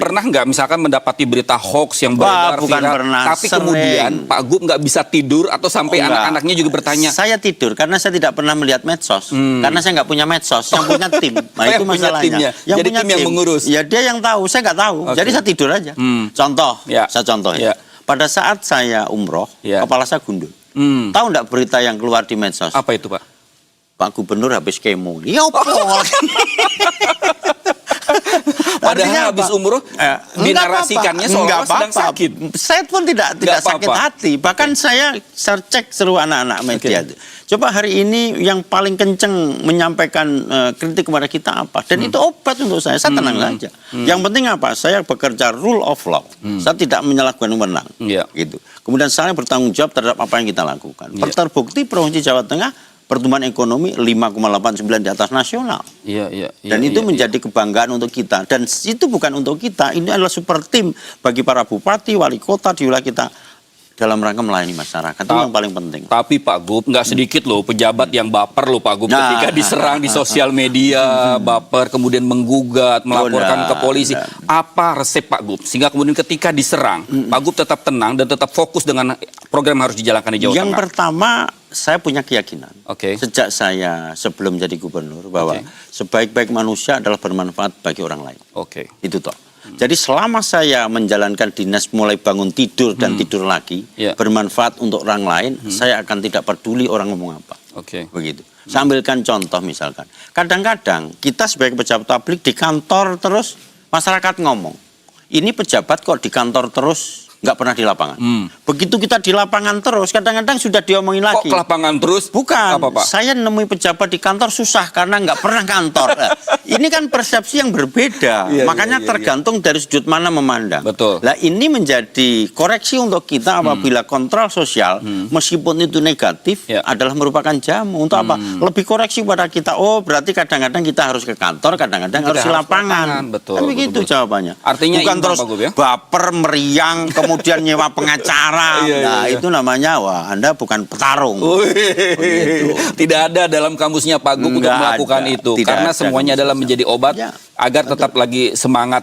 Pernah nggak misalkan mendapati berita hoax yang beredar bukan viral, pernah, tapi sering. kemudian Pak Gub nggak bisa tidur atau sampai anak-anaknya juga bertanya? Saya tidur karena saya tidak pernah melihat medsos. Karena saya nggak punya medsos, yang punya tim. Nah itu yang punya masalahnya. timnya. Yang Jadi punya tim yang mengurus. Ya dia yang tahu, saya nggak tahu. Oke. Jadi saya tidur aja. Contoh, saya contoh ya. Pada saat saya umroh, kepala saya gundul. Tahu nggak berita yang keluar di medsos? Apa itu, Pak? Pak Gubernur habis kemo. Ya apa? Padahal habis umroh dinarasikannya seolah-olah sedang sakit. Saya pun tidak sakit hati. Bahkan saya cek seluruh anak-anak media itu. Coba hari ini yang paling kenceng menyampaikan kritik kepada kita apa? Dan itu obat untuk saya. Saya tenang saja. Yang penting apa? Saya bekerja rule of law. Saya tidak menyalahgunakan wewenang. Gitu. Kemudian saya bertanggung jawab terhadap apa yang kita lakukan. Terbukti Provinsi Jawa Tengah pertumbuhan ekonomi 5,89 di atas nasional. Dan itu menjadi kebanggaan untuk kita. Dan itu bukan untuk kita, ini adalah super tim bagi para bupati, wali kota di wilayah kita dalam rangka melayani masyarakat. Itu yang paling penting. Tapi Pak Gub, nggak sedikit loh pejabat yang baper loh Pak Gub ketika diserang di sosial media, baper, kemudian menggugat, melaporkan ke polisi. Apa resep Pak Gub? Sehingga kemudian ketika diserang, Pak Gub tetap tenang dan tetap fokus dengan program yang harus dijalankan di Jawa Tengah. Yang pertama, saya punya keyakinan sejak saya sebelum jadi gubernur bahwa sebaik-baik manusia adalah bermanfaat bagi orang lain. Itu toh. Jadi selama saya menjalankan dinas mulai bangun tidur dan tidur lagi, bermanfaat untuk orang lain, saya akan tidak peduli orang ngomong apa. Begitu. Saya ambilkan contoh misalkan. Kadang-kadang kita sebagai pejabat publik di kantor terus masyarakat ngomong. Ini pejabat kok di kantor terus nggak pernah di lapangan. Begitu kita di lapangan terus, kadang-kadang sudah diomongin lagi. Kok ke lapangan terus? Bukan. Apa, Pak? Saya nemui pejabat di kantor susah karena nggak pernah kantor. Ini kan persepsi yang berbeda. Makanya tergantung dari sudut mana memandang. Nah ini menjadi koreksi untuk kita apabila kontrol sosial, meskipun itu negatif, adalah merupakan jamu. Untuk apa? Lebih koreksi pada kita. Oh berarti kadang-kadang kita harus ke kantor, kadang-kadang harus di lapangan. Kan begitu jawabannya. Artinya bukan terus baper, meriang, kemudian nyewa pengacara. Nah itu namanya, wah Anda bukan petarung. Tidak ada dalam kamusnya Pak Gub untuk melakukan itu. Karena semuanya adalah menjadi obat agar tetap lagi semangat